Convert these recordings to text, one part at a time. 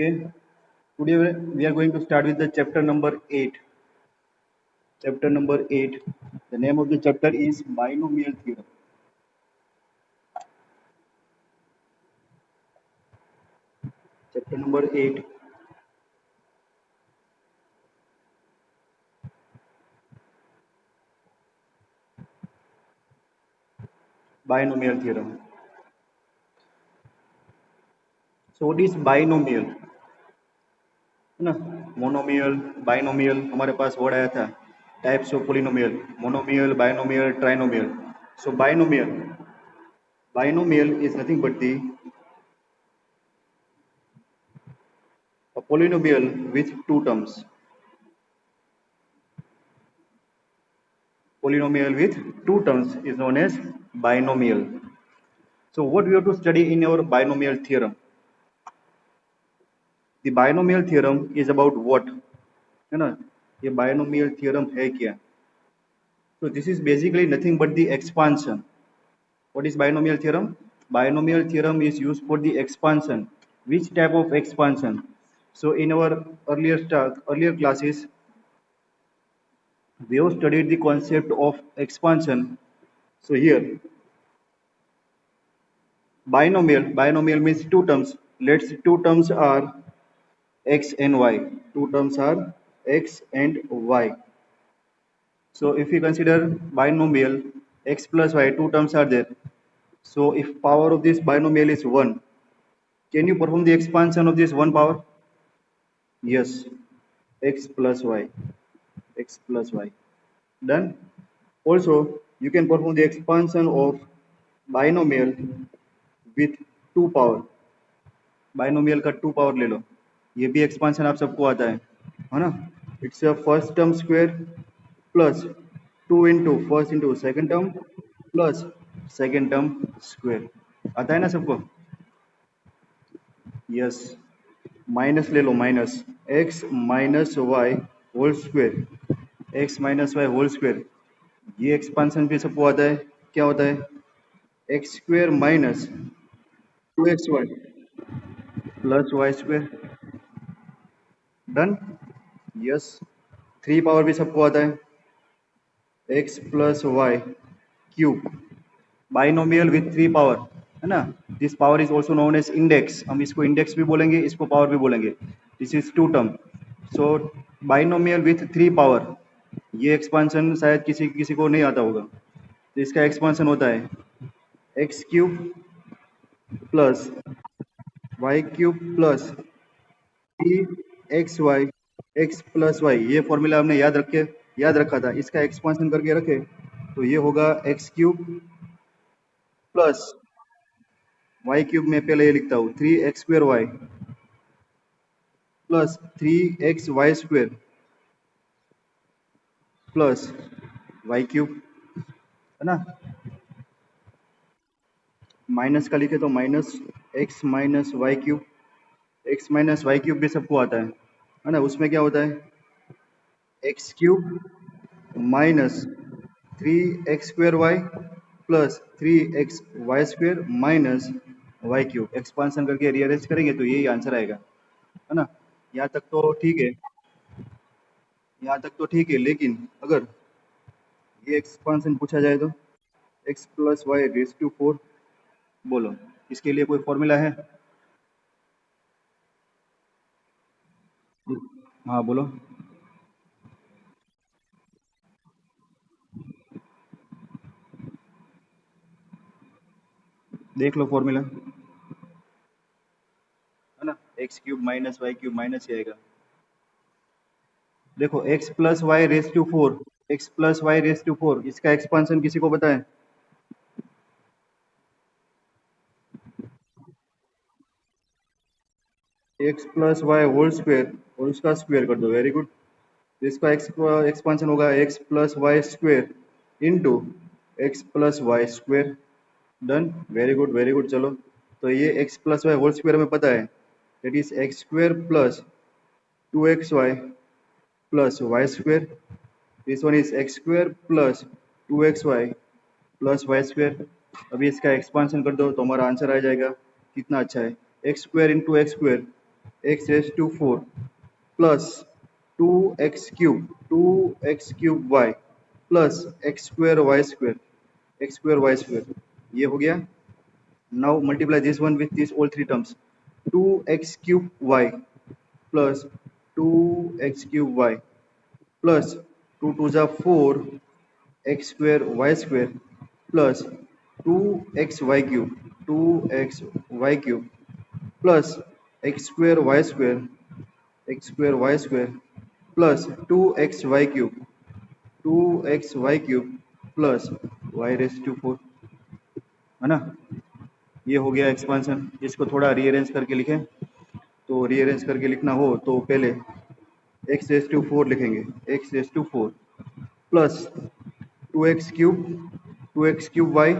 Okay, today we are going to start with the chapter number 8. Chapter number 8. The name of the chapter is binomial theorem. Chapter number 8. Binomial theorem. So what is binomial? है ना, monomial binomial हमारे पास word आया था. Types of polynomial, monomial, binomial, trinomial. So binomial is nothing but a polynomial with two terms. Polynomial with two terms is known as binomial. So what we have to study in our binomial theorem? The binomial theorem is about what? है ना, ये binomial theorem है क्या? So this is basically nothing but the expansion. What is binomial theorem? Binomial theorem is used for the expansion. Which type of expansion? So in our earlier classes, we have studied the concept of expansion. So here, binomial means two terms. Let's two terms are x and y. Two terms are x and y. So if we consider binomial x plus y, two terms are there. So if power of this binomial is 1, can you perform the expansion of this one power? Yes, x plus y, x plus y. Done. Also, you can perform the expansion of binomial with 2 power. Binomial का 2 power ले लो, ये भी expansion आप सबको आता है ना. It's a first term square plus 2 into first into second term plus second term square. आता है ना सबको? यस. माइनस ले लो, minus x minus Y whole square, X minus Y whole square. ये एक्सपांशन भी सबको आता है. क्या होता है? X square minus 2xy plus Y square. Done. Yes. 3 power भी सबको आता है. X plus Y cube. Binomial with 3 power, है ना. This power is also known as index. हम इसको इंडेक्स भी बोलेंगे, इसको पावर भी बोलेंगे. This is 2 term. So binomial with 3 power, ये एक्सपांशन शायद किसी को नहीं आता होगा. तो इसका एक्सपांशन होता है x cube plus Y cube plus 3xy x plus y. ये फॉर्मूला हमने याद रखा था. इसका एक्सपांशन करके रखे तो ये होगा x cube plus Y cube में पहले ये लिखता हूँ 3x² plus 3xy² plus Y cube, है ना. माइनस का लिखे तो minus x minus Y cube. X minus Y cube भी सबको आता है ना. उसमें क्या होता है? X cube minus 3x² plus 3xy² minus Y cube. Expansion करके रीअरेंज करेंगे तो यही आंसर आएगा, है ना. यहाँ तक तो ठीक है, यहाँ तक तो ठीक है. लेकिन अगर ये एक्सपांशन पूछा जाए तो x plus Y raise to 4, बोलो इसके लिए कोई फॉर्मूला है? हाँ बोलो. देख लो फॉर्मूला, है ना. X cube minus Y cube minus ही आएगा. देखो x plus Y raise to 4, X plus Y raise to 4, इसका एक्सपांशन किसी को पता है? X plus Y whole square और उसका स्क्वायर कर दो. Very good. इसका एक्सपांशन होगा X plus Y square into X plus Y square. Done. Very good, very good. चलो, तो ये X plus Y whole square में पता है, that is x square plus 2xy plus Y square. This one is x square plus 2xy plus Y square. अभी इसका expansion कर दो तो हमारा आंसर आ जाएगा. कितना अच्छा है. X square into x square x raised to 4 plus 2x cube y plus x square y square, ये हो गया. Now multiply this one with this all three terms. 2x cube y plus 2x cube y plus 2 to the 4 x square y square plus 2xy cube plus x square y square plus 2xy cube plus y raised to 4, है ना. ये हो गया expansion. इसको थोड़ा rearrange करके लिखें. तो रीअरेंज करके लिखना हो तो पहले x रेज टू 4 लिखेंगे. x raise to 4 plus 2x cube y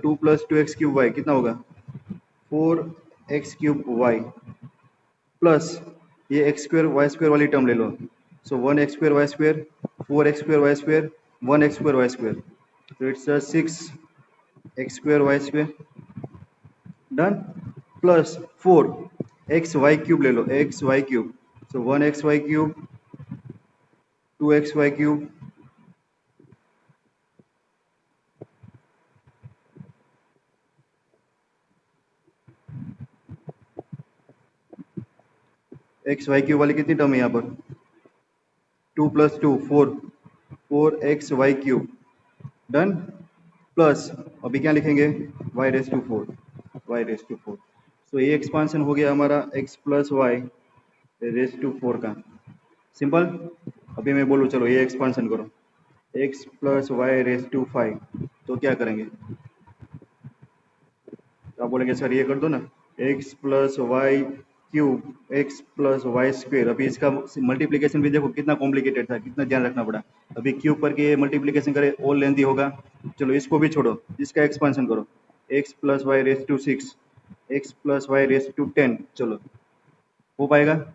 2 plus 2x cube y कितना होगा 4x क्यूब y प्लस ये x स्क्वायर y स्क्वायर वाली टर्म ले लो. So 1x square y square 4x square y square 1x square y square. So it's a 6x square y square done plus 4 x y cube ले लो x y cube. So 1 x y cube 2 x y cube x y cube वाली कितनी term है यहाँ पर 2 plus 2 4 x y cube done plus अभी क्या लिखेंगे y raise to 4. सो ये एक्सपांशन हो गया हमारा x plus Y raise to 4 का. सिंपल. अभी मैं बोलूँ चलो ये एक्सपांशन करो x plus Y raise to 5. तो क्या करेंगे आप बोलेंगे सर ये कर दो ना x plus Y cube x plus y square. अभी इसका मल्टीप्लीकेशन भी देखो कितना कॉम्प्लिकेटेड था, कितना ध्यान रखना पड़ा. अभी क्यूब करके मल्टीप्लीकेशन करे और लेंथी होगा. चलो इसको भी छोड़ो, इसका एक्सपांशन करो x plus Y raise to 6 x plus Y raise to 10. चलो हो पाएगा,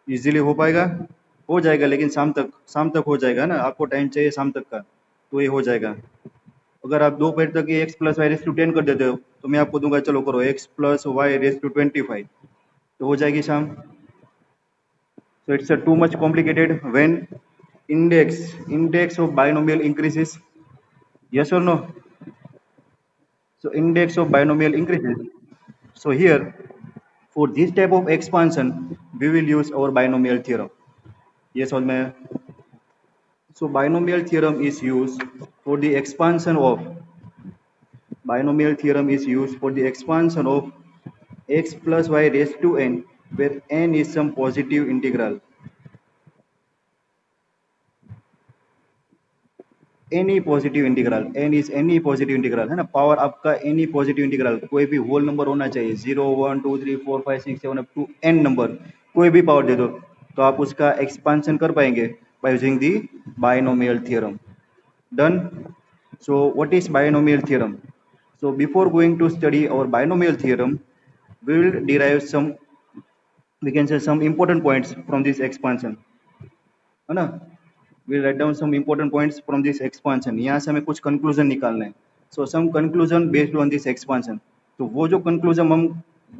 इजीली हो पाएगा, हो जाएगा. लेकिन शाम तक हो जाएगा ना, आपको टाइम चाहिए शाम तक का, तो ये हो जाएगा. अगर आप दोपहर तक ये x plus Y raise to 10 कर देते हो तो मैं आपको दूंगा चलो करो x plus Y raise to 25, तो हो जाएगी शाम. So it's a too much complicated when index of binomial increases. Yes or no? So index of binomial increases. So here for this type of expansion we will use our binomial theorem. Yes or no? So binomial theorem is used for the expansion of x plus y raised to n where n is some positive integral. Any positive integral, n is any positive integral है ना. Power आपका any positive integral, कोई भी whole number होना चाहिए 0 1 2 3 4 5 6 7 up to n number, कोई भी power दे दो तो आप उसका एक्सपांशन कर पाएंगे by using the binomial theorem. Done. So what is binomial theorem? So before going to study our binomial theorem we will derive some, we can say some important points from this expansion, है ना. we'll write down some important points from this expansion. यहाँ से हमें कुछ conclusion निकालना है. so some conclusion based on this expansion. तो वो जो conclusion हम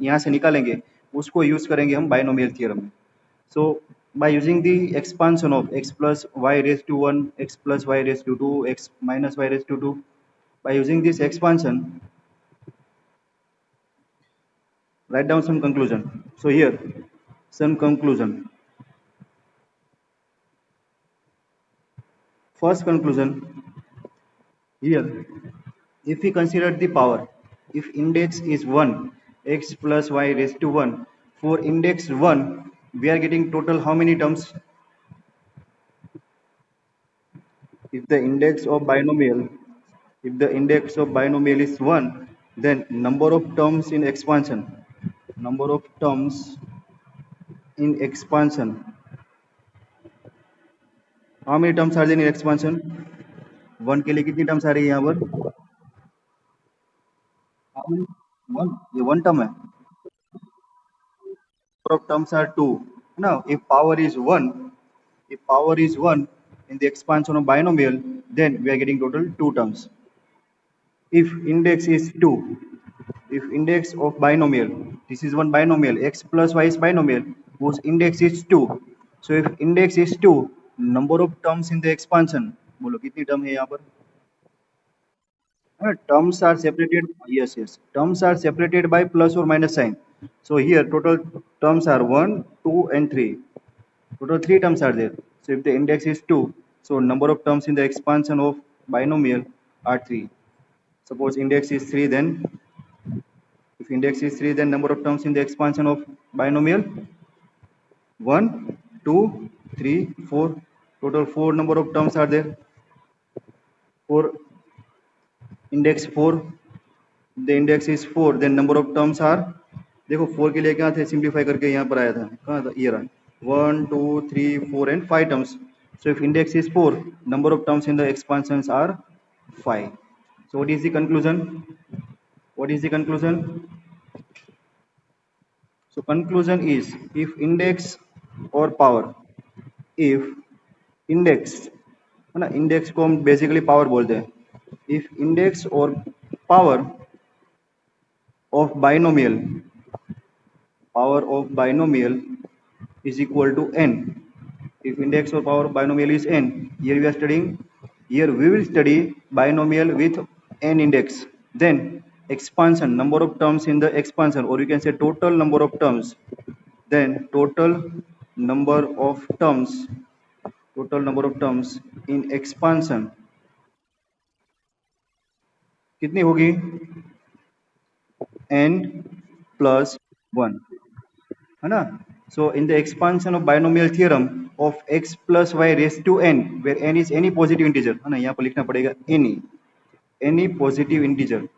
यहाँ से निकालेंगे उसको use करेंगे हम binomial theorem में. so by using the expansion of x plus y raised to 1 x plus y raised to 2 x minus y raised to 2, by using this expansion write down some conclusion. So here some conclusion. First conclusion here, if we consider the power, if index is 1 x plus y raised to 1, for index 1 we are getting total how many terms? If the index of binomial is 1, then number of terms in expansion, how many terms are there in expansion? 1 के लिए कितनी terms आ रही है यहाँ पर? 1, ये 1 term है. number of terms are 2. Now if power is 1 in the expansion of binomial, then we are getting total 2 terms. If index is 2, if index of binomial, this is one binomial, x plus y is binomial, whose index is 2. So if index is 2, number of terms in the expansion, बोलो कितनी term है यहाँ पर? Terms are separated, yes, terms are separated by plus or minus sign. So here total terms are 1, 2 and 3. Total 3 terms are there. So if the index is 2, so number of terms in the expansion of binomial are 3. Suppose index is 3, then if index is 3, then number of terms in the expansion of binomial 1, 2, 3, 4. Total 4 number of terms are there. For index 4, the index is 4, then number of terms are, देखो 4 के लिए क्या थे, simplify करके यहाँ पर आया था, कहाँ था, ये रहा 1, 2, 3, 4 and 5 terms. So if index is 4, number of terms in the expansions are 5. So what is the conclusion? What is the conclusion? So conclusion is, if index or power, if index है ना, index को हम basically power बोलते हैं, if index और power of binomial is equal to n, if index or power of binomial is n, here we will study binomial with n index, then expansion, number of terms in the expansion, or you can say total number of terms, then total number of terms in expansion कितनी होगी, n plus 1, है ना. So in the expansion of binomial theorem of x plus y raised to n, where n is any positive integer, है ना, यहाँ पर लिखना पड़ेगा any positive integer.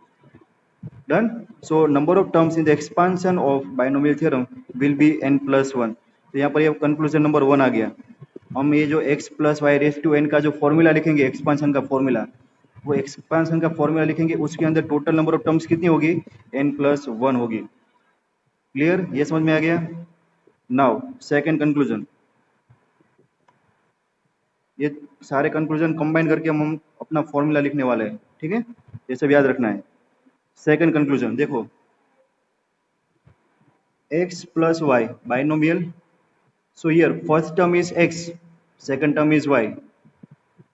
Done. So number of terms in the expansion of binomial theorem will be n plus 1. तो यहाँ पर ये कंक्लूजन नंबर 1 आ गया. हम ये जो x plus y raised to n का जो फॉर्मूला लिखेंगे, एक्सपांशन का फॉर्मूला, वो एक्सपांशन का फॉर्मूला लिखेंगे, उसके अंदर टोटल नंबर ऑफ टर्म्स कितनी होगी, n plus 1 होगी. क्लियर, ये समझ में आ गया. नाउ सेकंड कंक्लूजन, ये सारे कंक्लूजन कंबाइन करके हम अपना फॉर्मूला लिखने वाले हैं, ठीक है, ये सब याद रखना है. सेकंड कंक्लूजन देखो, x plus y binomial, so here first term is x, second term is y,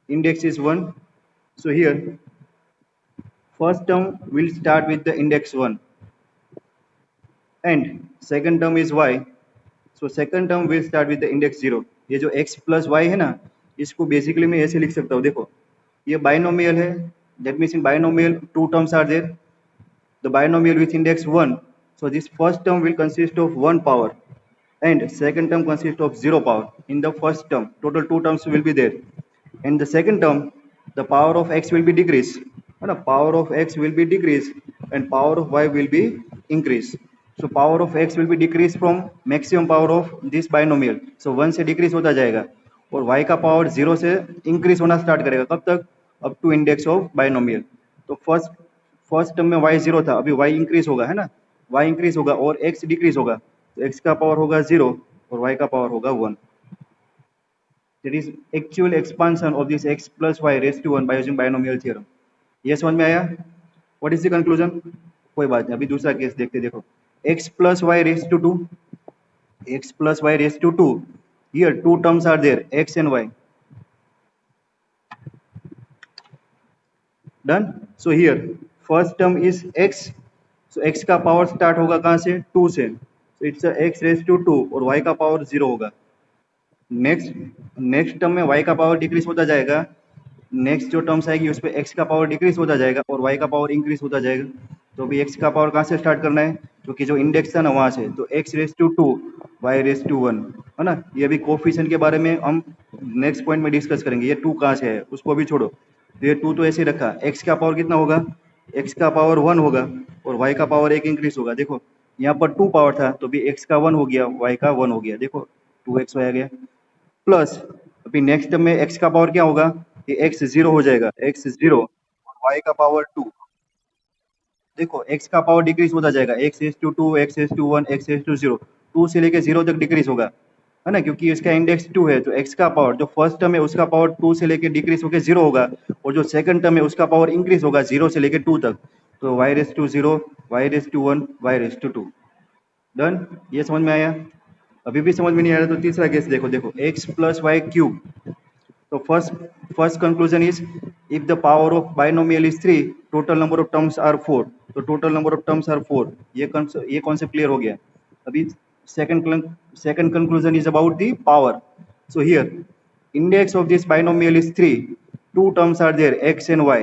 index is 1, so here first term will start with the index 1 and second term is y, so second term will start with the index 0. ये जो x plus y है ना, इसको basically मैं ऐसे लिख सकता हूँ, देखो ये बाइनोमियल है, that means in binomial 2 terms are there, the binomial with index 1, so this first term will consist of 1 power and second term consists of 0 power. In the first term total 2 terms will be there, and the second term the power of x will be decreased, power of x will be decreased and power of y will be increased. So power of x will be decreased from maximum power of this binomial, so 1 से decrease होता जाएगा और y का power 0 से increase होना start करेगा, कब तक, up to index of binomial. तो फर्स्ट टर्म में y 0 था, अभी y increase होगा, है ना, y increase होगा और x decrease होगा, तो x का पावर होगा 0 और y का पावर होगा 1. That is actual expansion of this x plus y raised to 1 by using binomial theorem. ये समझ में आया. What is the conclusion? कोई बात नहीं, अभी दूसरा केस देखते. देखो x plus y raised to 2, x plus y raised to 2, here 2 terms are there, x and y. Done. So here first term is x, so x का power start होगा कहाँ से, 2 से, so it's x raised to 2 और y का power 0 होगा. Next term में y का पावर डिक्रीज होता जाएगा, नेक्स्ट जो टर्म्स आएगी उस पर x का पावर डिक्रीज होता जाएगा और y का पावर इंक्रीज होता जाएगा. तो अभी x का पावर कहाँ से स्टार्ट करना है, क्योंकि जो इंडेक्स था ना वहां से, तो x raise to 2 y raise to 1, है ना. ये भी कोफिशिएंट के बारे में हम नेक्स्ट पॉइंट में डिस्कस करेंगे. ये 2 कहाँ से है उसको भी छोड़ो, तो ये 2 तो ऐसे रखा, x का पावर कितना होगा, x का पावर 1 होगा और y का पावर 1 इंक्रीज होगा. देखो यहाँ पर 2 पावर था, तो भी x का 1 हो गया, y का 1 हो गया, देखो 2x आ गया. प्लस अभी नेक्स्ट टर्म में x का पावर क्या होगा, ये x 0 हो जाएगा, x 0 और y का पावर 2. देखो x का पावर डिक्रीज होता जाएगा, x raise to 2, x raise to 1, x raise to 0, 2 से लेके 0 तक डिक्रीज होगा, है ना, क्योंकि इसका इंडेक्स 2 है. तो x का पावर जो फर्स्ट टर्म है उसका पावर 2 से लेके डिक्रीज होकर 0 होगा और जो सेकंड टर्म है उसका पावर इंक्रीज होगा 0 से लेके 2 तक. तो y raise to 0, y raise to 1, y raise to 2। Done, ये समझ में आया? अभी भी समझ में नहीं आ रहा तो तीसरा केस देखो, देखो x प्लस वाई क्यूब। तो first conclusion is if the power of binomial is 3, total number of terms are 4। तो total number of terms are 4, ये कॉन्सेप्ट क्लियर हो गया। अभी second conclusion is about the power. So here index of this binomial is 3, two terms are there x and y,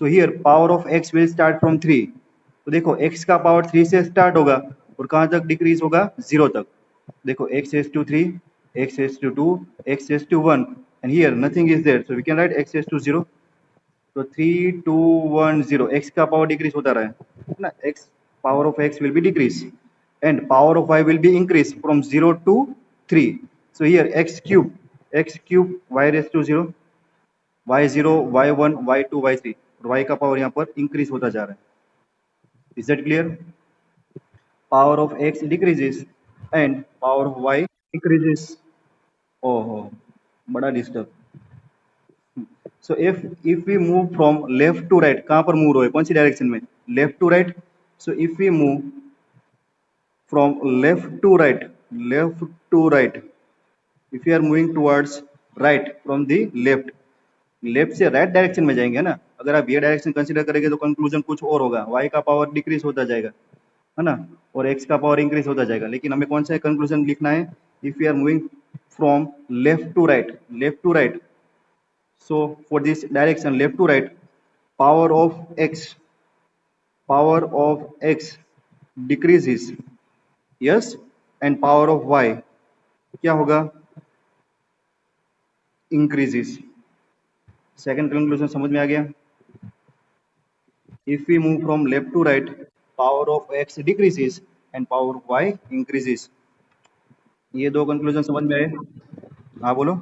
so here power of x will start from 3। तो देखो x का power 3 से start होगा और कहां तक decrease होगा? 0 तक। देखो x raised to 3, x raised to 2, x raised to 1, and here nothing is there, so we can write x raised to 0। तो 3 2 1 0, x का पावर डिक्रीज होता रहा है ना, x power of x will be decrease and power of y will be increase from 0 to 3। so here x cube y raised to 0, y0, y1, y2, y3, और y का power यहाँ पर increase होता जा रहा है। Is that clear? Power of x decreases and power of y increases. ओहो, बड़ा disturb. So if we move from left to right, कहां पर मूव हो रहे, कौन सी डायरेक्शन में? Left to right. So if we move from left to right, if you are moving towards right from the left से right direction में जाएंगे ना। अगर आप ये डायरेक्शन कंसीडर करेंगे तो कंक्लूजन कुछ और होगा, y का पावर डिक्रीज होता जाएगा, है ना, और x का पावर इंक्रीज होता जाएगा। लेकिन हमें कौन सा कंक्लूजन लिखना है? If you are moving from left to right, so for this direction left to right, power of x decreases, yes, and power of y क्या होगा? इंक्रीजेस। सेकंड कंक्लूजन समझ में आ गया? If we move from left to right, power of x decreases and power of y increases. ये दो conclusion समझ में आए? हाँ बोलो।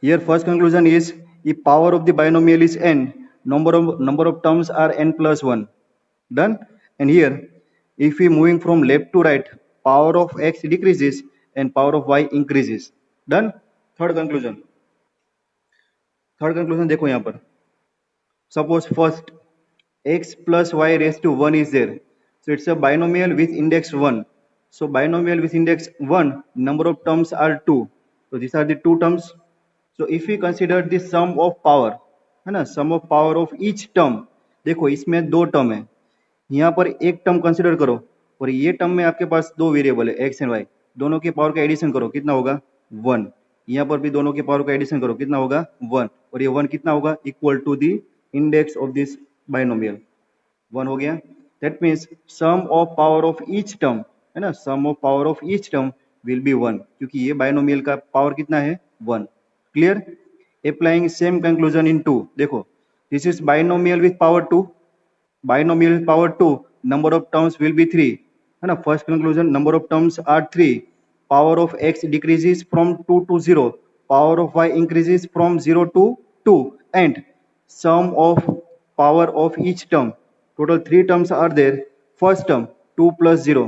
Here first conclusion is if power of the binomial is n, number of terms are n plus 1. Done. And here if we moving from left to right, power of x decreases and power of y increases. Done. Third conclusion देखो यहाँ पर, suppose first x plus y raised to 1 is there, so it's a binomial with index 1. So binomial with index 1, number of terms are 2, so these are the two terms. So if we consider the sum of power, है ना, sum of power of each term, देखो इसमें दो term है, यहाँ पर एक term consider करो और ये टर्म में आपके पास दो वेरिएबल है x एंड y, दोनों के पावर का एडिशन करो, कितना होगा? 1। यहाँ पर भी दोनों के पावर का एडिशन करो, कितना होगा? 1। और ये 1 कितना होगा? Equal to the index of this binomial, 1 हो गया। That means sum of power of each term, है ना, sum of power of each term will be 1, क्योंकि ये बाइनोमियल का पावर कितना है? 1। Clear? Applying same conclusion in 2, देखो this is binomial with power 2, binomial with power 2, number of terms will be 3, है ना। First conclusion, number of terms are 3, power of x decreases from 2 to 0, power of y increases from 0 to 2, and sum of power of each term, total 3 terms are there. First term 2 plus 0,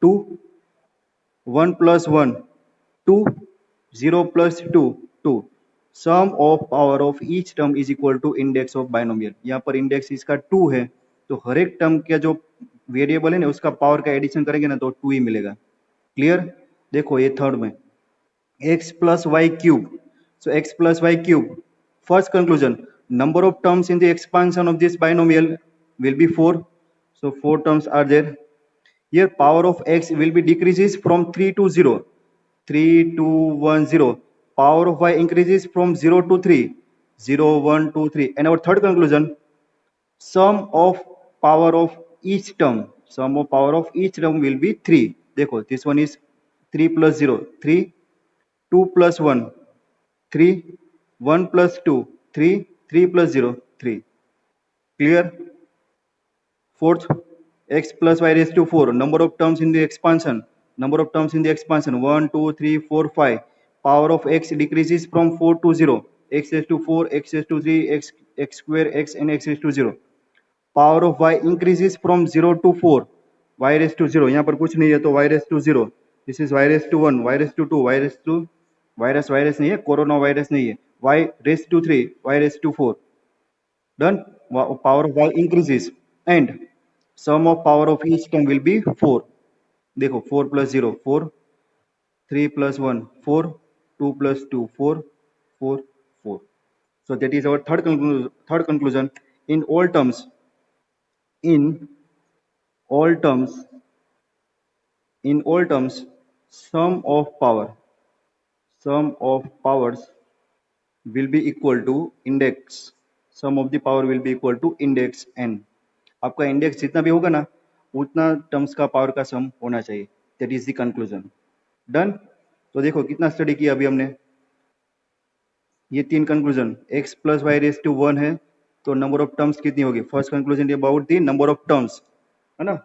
2, 1 plus 1, 2, 0 plus 2, 2, sum of power of each term is equal to index of binomial. यहाँ पर index इसका 2 है, तो हर एक term का जो variable है ना उसका पावर का एडिशन करेंगे ना तो 2 ही मिलेगा। क्लियर? देखो ये थर्ड में x plus y cube, so x plus y cube, first conclusion, number of terms in the expansion of this binomial will be 4, so 4 terms are there। Here power of x will be decreases from 3 to 0, 3 2 1 0, power of y increases from 0 to 3, 0 1 2 3, and our third conclusion, sum of power of each term, sum of power of each term will be 3। देखो this one is 3 plus 0, 3, 2 plus 1, 3, 1 plus 2, 3, 3 plus 0, 3। Clear? Fourth, x plus y raised to 4, number of terms in the expansion, 1 2 3 4 5, power of x decreases from 4 to 0, x raised to 4, x raised to 3, x square, x and x raised to 0, power of y increases from 0 to 4, y raised to 0, यहाँ पर कुछ नहीं है तो y raised to 0, this is y raised to 1, y raised to 2, y raised to virus नहीं है, corona virus नहीं है, y raised to 3, y raised to 4। Done. Power of y increases and sum of power of each term will be 4. देखो 4 plus 0 4, 3 plus 1 4, 2 plus 2 4, 4 4. So that is our third conclusion. In all terms, in all terms, in all terms, sum of sum of powers will be equal to index. Sum of the power will be equal to index n. आपका index जितना भी होगा ना उतना terms का power का sum होना चाहिए. That is the conclusion. Done. तो देखो कितना स्टडी किया अभी हमने. ये तीन conclusion. x plus y raise to 1 है तो नंबर ऑफ टर्म्स कितनी होगी. First conclusion about the number of terms है ना.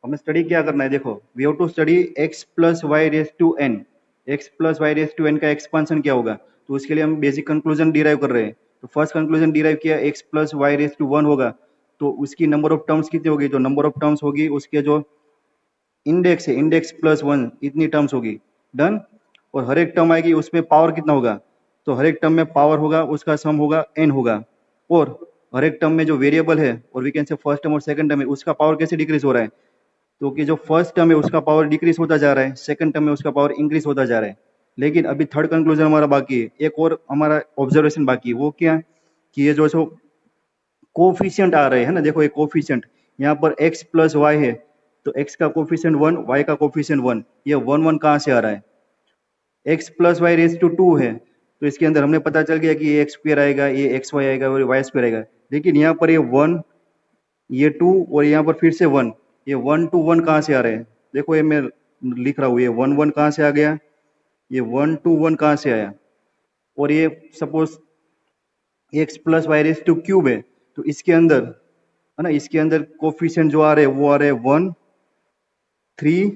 हमें स्टडी क्या करना है. देखो we have to study x plus y raise to n. x plus y raise to n का एक्सपांशन क्या होगा. तो उसके लिए हम बेसिक कंक्लूजन डिराइव कर रहे हैं. तो फर्स्ट कंक्लूजन डिराइव किया x plus y raise to 1 होगा तो उसकी नंबर ऑफ टर्म्स कितनी होगी. जो नंबर ऑफ टर्म्स होगी उसके जो इंडेक्स है इंडेक्स प्लस 1 इतनी टर्म्स होगी. डन. और हर एक टर्म आएगी उसमें पावर कितना होगा. तो हर एक टर्म में पावर होगा उसका सम होगा n होगा. और हर एक टर्म में जो वेरिएबल है और we can say first term और सेकंड टर्म है उसका पावर कैसे डिक्रीज हो रहा है. तो कि जो फर्स्ट टर्म है उसका पावर डिक्रीज होता जा रहा है. सेकंड टर्म में उसका पावर इंक्रीज होता जा रहा है. लेकिन अभी थर्ड कंक्लूजन हमारा बाकी है. एक और हमारा ऑब्जर्वेशन बाकी है. वो क्या कि ये जो कोफिशियंट आ रहे हैं ना. देखो ये कोफिशियंट यहाँ पर x प्लस वाई है तो x का कोफिशियंट 1 y का कोफिशियंट 1. ये 1 1 कहाँ से आ रहा है. x plus y raise to 2 है तो इसके अंदर हमने पता चल गया कि ये एक्स स्क्वायर आएगा ये एक्स वाई आएगा और वाई स्क्वायर आएगा. लेकिन यहाँ पर ये 1 ये 2 और यहाँ पर फिर से 1. ये 1 to 1 कहाँ से आ रहे हैं. देखो ये मैं लिख रहा हूँ ये 1 1 कहाँ से आ गया. ये 1 to 1 कहाँ से आया. और ये suppose x plus y raise to cube है तो इसके अंदर है ना इसके अंदर कोफिशिएंट जो आ रहे हैं वो आ रहे हैं 1 3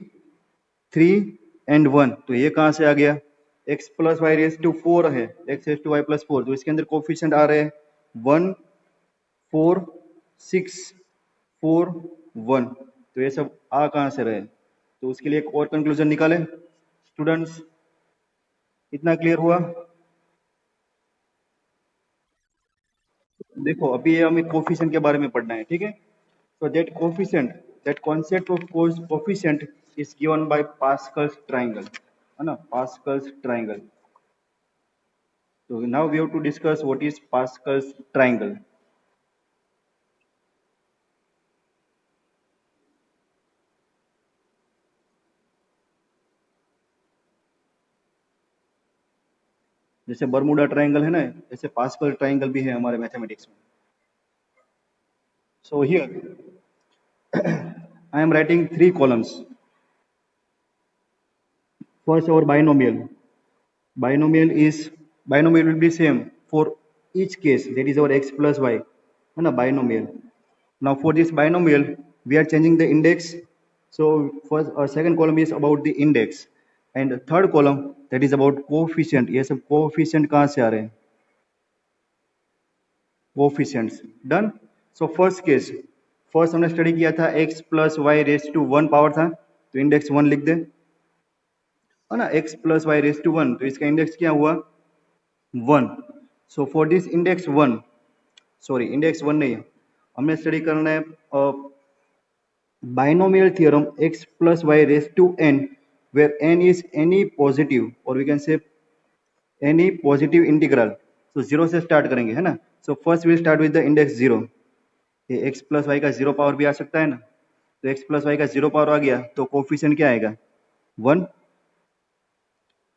3 एंड 1. तो ये कहाँ से आ गया. x plus y raise to 4 है x raise to y plus 4 तो इसके अंदर कोफिशिएंट आ रहे हैं 1 4 6 4 1. तो ये सब आ कहाँ से रहे. तो उसके लिए एक और कंक्लूजन निकाले. स्टूडेंट्स इतना क्लियर हुआ. देखो अभी ये हमें कोफिशिएंट के बारे में पढ़ना है. ठीक है. So that concept of coefficient is given by Pascal's triangle, है ना. Pascal's triangle. So now we have to discuss what is Pascal's triangle. जैसे बर्मुडा ट्रायंगल है ना ऐसे पास्कल ट्रायंगल भी है हमारे मैथमेटिक्स में. So here I am writing 3 columns. First our binomial. Binomial will be same for each case. That is our x plus y. है ना binomial. Now for this binomial we are changing the index. So first second column is about the index and third column that is about coefficient. ये सब coefficient कहाँ से आ रहे हैं. Coefficients. Done. So first case first हमने study किया था x plus y raise to 1 power था तो इंडेक्स 1 लिख दे है ना. x plus y raise to 1 तो इसका इंडेक्स क्या हुआ 1. So for this index 1 sorry index 1 नहीं है हमने स्टडी करना है binomial theorem x plus y raise to n where n is any positive or we can say any positive integral. So 0 से स्टार्ट करेंगे है ना. So first will start with the index 0. ये x प्लस वाई का 0 power भी आ सकता है ना. तो x प्लस वाई का 0 पावर आ गया तो कोफिशिएंट क्या आएगा 1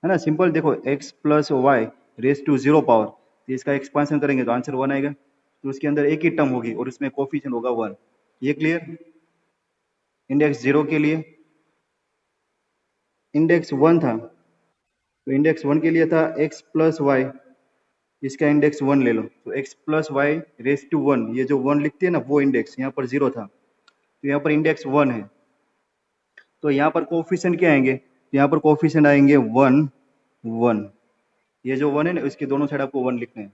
है ना. सिंपल. देखो x plus y raise to 0 power तो इसका एक्सपांशन करेंगे तो आंसर 1 आएगा. तो उसके अंदर एक ही टर्म होगी और उसमें कोफिशिएंट होगा 1. ये क्लियर. इंडेक्स 0 के लिए इंडेक्स 1 था तो इंडेक्स 1 के लिए था x प्लस वाई. इसका इंडेक्स 1 ले लो तो x plus y raise to 1 ये जो 1 लिखते हैं ना वो इंडेक्स यहाँ पर 0 था तो यहाँ पर इंडेक्स 1 है. तो यहाँ पर कोफिशिएंट क्या आएंगे तो यहाँ पर कोफिशिएंट आएंगे 1 1. ये जो 1 है ना इसके दोनों साइड आपको 1 लिखने हैं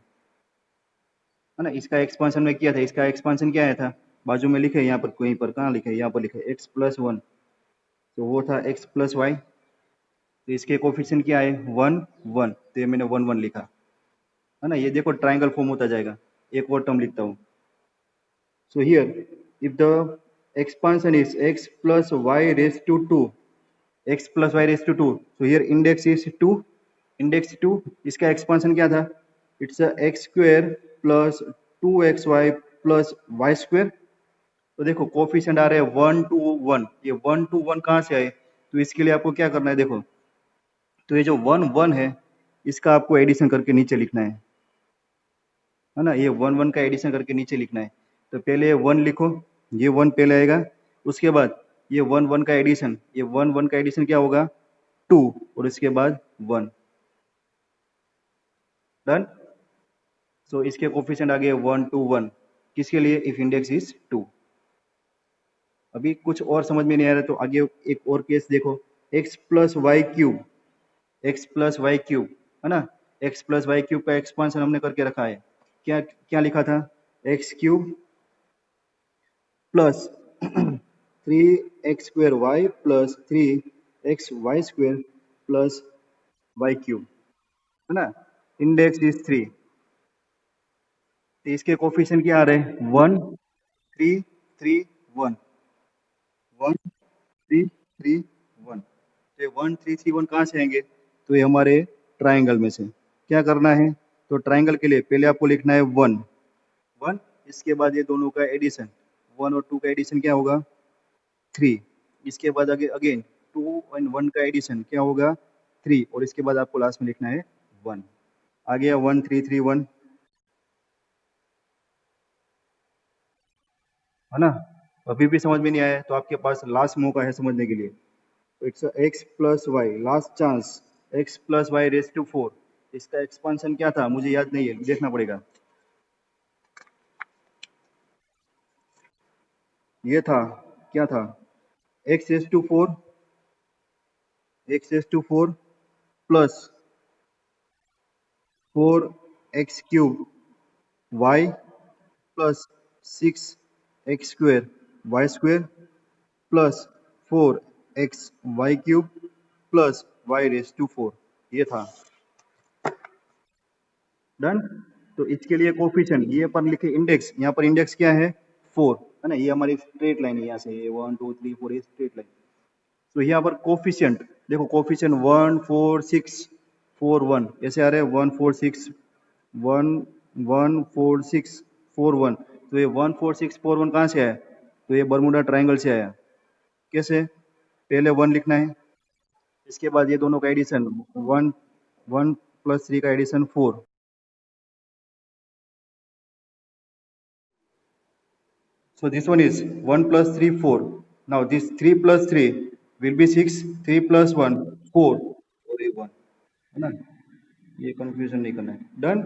है ना. इसका एक्सपांशन में किया था इसका एक्सपांशन क्या आया था बाजू में लिखे यहाँ पर कहीं पर कहाँ लिखे यहाँ पर लिखे x प्लस 1 तो वो था x प्लस वाई. तो इसके कोफिशिएंट क्या आए 1 1 तो ये मैंने 1 1 लिखा है ना. ये देखो ट्रायंगल फॉर्म होता जाएगा. एक और टर्म लिखता हूँ. So here, if the expansion is x plus y raised to 2, x plus y raised to 2, so here index is 2, index 2, इसका expansion क्या था? It's a x square plus 2xy plus y square. तो देखो coefficient आ रहे हैं 1 to 1, ये 1 to 1 कहाँ से आए? तो इसके लिए आपको क्या करना है, देखो तो ये जो 1 1 है इसका आपको एडिशन करके नीचे लिखना है ना, ये 1 1 का एडिशन करके नीचे लिखना है. तो पहले ये 1 लिखो, ये 1 पहले आएगा, उसके बाद ये 1 1 का एडिशन, ये 1 1 का एडिशन क्या होगा 2 और इसके बाद 1. डन. सो इसके कोफिशिएंट आ गए 1 to 1, किसके लिए? If index is 2. अभी कुछ और समझ में नहीं आ रहा तो आगे एक और केस देखो, x plus Y cube, x plus Y cube है ना, x प्लस वाई क्यूब का एक्सपांशन हमने करके रखा है. क्या क्या लिखा था? X cube plus 3x² y plus 3xy square plus Y cube है ना. Index is 3. तो इसके कोफिशिएंट क्या आ रहे हैं? 1 3 3 1, 1 3 3 1. तो 1 3 3 1 कहाँ से आएंगे? तो ये हमारे ट्राइंगल में से. क्या करना है? तो ट्राइंगल के लिए पहले आपको लिखना है 1 1, इसके बाद ये दोनों का एडिशन 1 और 2 का एडिशन क्या होगा 3, इसके बाद अगेन 2 एंड 1 का एडिशन क्या होगा 3 और इसके बाद आपको लास्ट में लिखना है 1. आ गया 1 3 3 1 है ना. अभी भी समझ में नहीं आया तो आपके पास लास्ट मौका है समझने के लिए. It's x plus y, last chance, x plus y raise to 4. इसका एक्सपांशन क्या था मुझे याद नहीं है, देखना पड़ेगा. ये था, क्या था? x raise to 4, x raise to 4 plus 4x cube y plus 6x square y square plus 4xy cube plus y raise to 4. ये था. डन. तो इसके लिए कोफिशिएंट ये पर लिखे इंडेक्स, यहाँ पर इंडेक्स क्या है 4 है ना, ये हमारी स्ट्रेट लाइन है, यहाँ से 1 2 3 4 ये स्ट्रेट लाइन. तो यहाँ पर कोफिशिएंट देखो, कोफिशिएंट 1 4 6 4 1 ऐसे आ रहे हैं, 1 4 6 1 1 4 6 4 1. तो ये 1 4 6 4 1 कहाँ से आया? तो ये बरमूडा ट्राइंगल से आया. कैसे? पहले 1 लिखना है, इसके बाद ये दोनों का एडिशन 1 1 प्लस 3 का addition 4. So this one is 1 plus 3 4. Now this 3 plus 3 will be 6, 3 plus 1 4 और ये 1 है ना, ये कंफ्यूजन नहीं करना है. Done.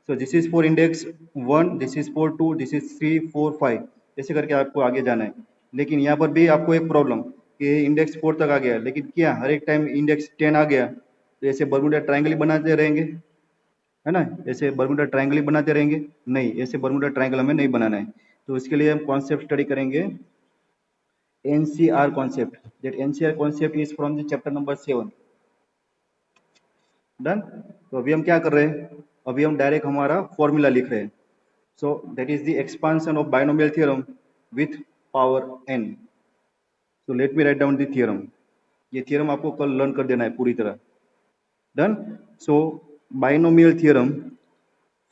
So this is for index 1, this is for 2, this is 3 4 5, ऐसे करके आपको आगे जाना है. लेकिन यहाँ पर भी आपको एक प्रॉब्लम कि इंडेक्स 4 तक आ गया, लेकिन क्या हर एक टाइम इंडेक्स 10 आ गया तो ऐसे बरमूडा ट्राइंगल ही बनाते रहेंगे है ना, ऐसे बरमूडा ट्राइंगल ही बनाते रहेंगे? नहीं, ऐसे बरमूडा ट्राइंगल हमें नहीं बनाना है. तो इसके लिए हम कॉन्सेप्ट स्टडी करेंगे NCR concept. That NCR concept is from the chapter number 7. Done. तो अभी हम क्या कर रहे हैं, अभी हम डायरेक्ट हमारा फॉर्मूला लिख रहे हैं. So that is the expansion of binomial theorem with power n. So let me write down the theorem. ये थ्योरम आपको कल लर्न कर देना है पूरी तरह. Done. So binomial theorem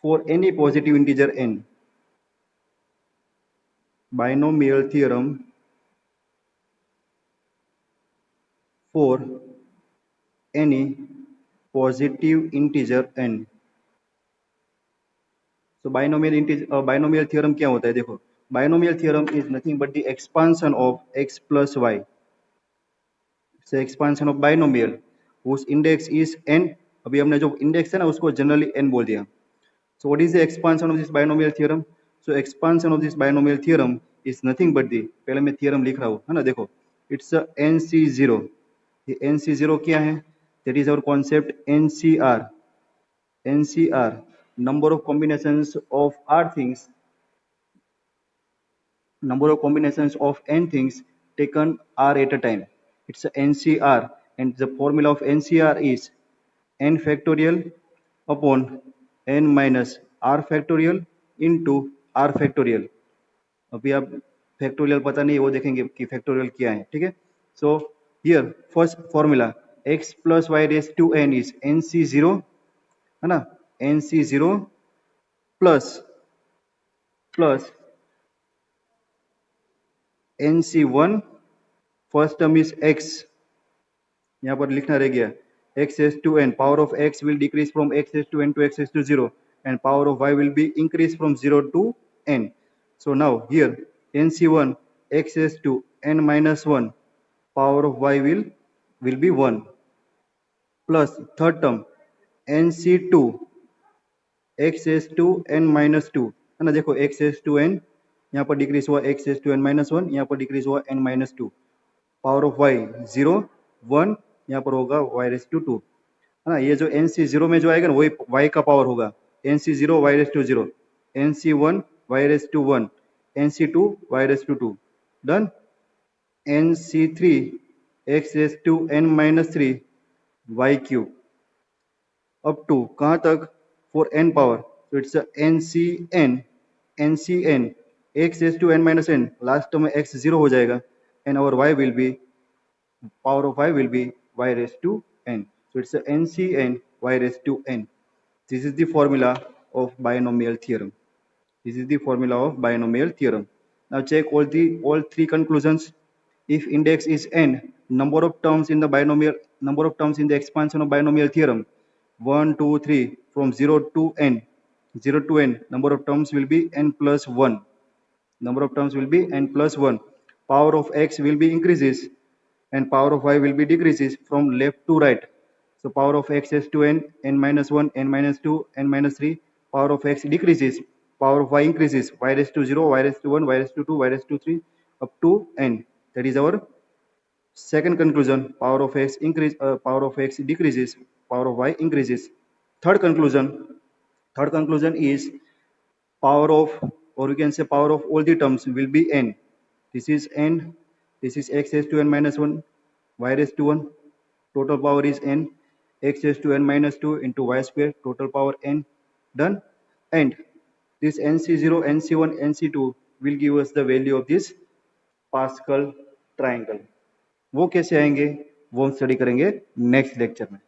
for any positive integer n. Binomial theorem for any positive integer n. So binomial theorem क्या होता है? देखो, binomial theorem is nothing but the expansion of x plus y. It's the expansion of binomial whose index is n. अभी हमने जो index है ना उसको जनरली n बोल दिया. So what is the expansion of this binomial theorem? So expansion of this binomial theorem is nothing but the, पहले मैं theorem लिख रहा हूँ है ना, देखो it's a NC0. ये NC0 क्या है? That is our concept NCR. NCR, number of combinations of R things, number of combinations of n things taken R at a time. It's a NCR, and the formula of NCR is n factorial upon n minus R factorial into r factorial. अभी आप factorial पता नहीं, वो देखेंगे कि factorial क्या है, ठीक है। So here first formula x plus y raise to n is nc0, है ना, nc0 plus plus nc1, first term is x, यहाँ पर लिखना रह गया x raise to n, power of x will decrease from x raise to n टू x raise to 0 and power of y will be increased from 0 to n. So now here nc1 x S to n minus 1, power of y will be 1 plus third term nc2 x S to n minus 2, है ना, देखो x S to n यहाँ पर decrease हुआ x S to n minus 1, यहाँ पर decrease हुआ n minus 2, power of y 0 1, यहाँ पर होगा y रेस टू 2, है ना। ये जो nc0 में जो आएगा ना वही y का पावर होगा, nc0 y raise to 0, nc1 y raise to 1, nc2 y raise to 2, done. nc3 x raise to n minus 3 y cube up to कहाँ तक, फॉर n पावर, तो it's ncn x raise to n minus n, last में x 0 हो जाएगा and our y will be, power of y will be y raised to n. So it's a ncn y raised to n. This is the formula of binomial theorem. This is the formula of binomial theorem. Now check all three conclusions. If index is n, number of terms in the binomial, number of terms in the expansion of binomial theorem 1 2 3 from 0 to n, 0 to n, number of terms will be n plus 1. Number of terms will be n plus 1. Power of x will be increases and power of y will be decreases from left to right. So power of x is to n, n minus 1, n minus 2, n minus 3, power of x decreases, power of y increases, y raised to 0, y raised to 1, y raised to 2, y raised to 3, up to n. That is our second conclusion. Power of x increase, power of x decreases, power of y increases. Third conclusion is power of, or we can say power of all the terms will be n. This is n, this is x raised to n minus 1, y raised to 1, total power is n, x raised to n minus 2 into y square, total power n, done. And this nc0, nc1, nc2 will give us the value of this Pascal triangle. वो कैसे आएंगे वो हम study करेंगे next lecture में।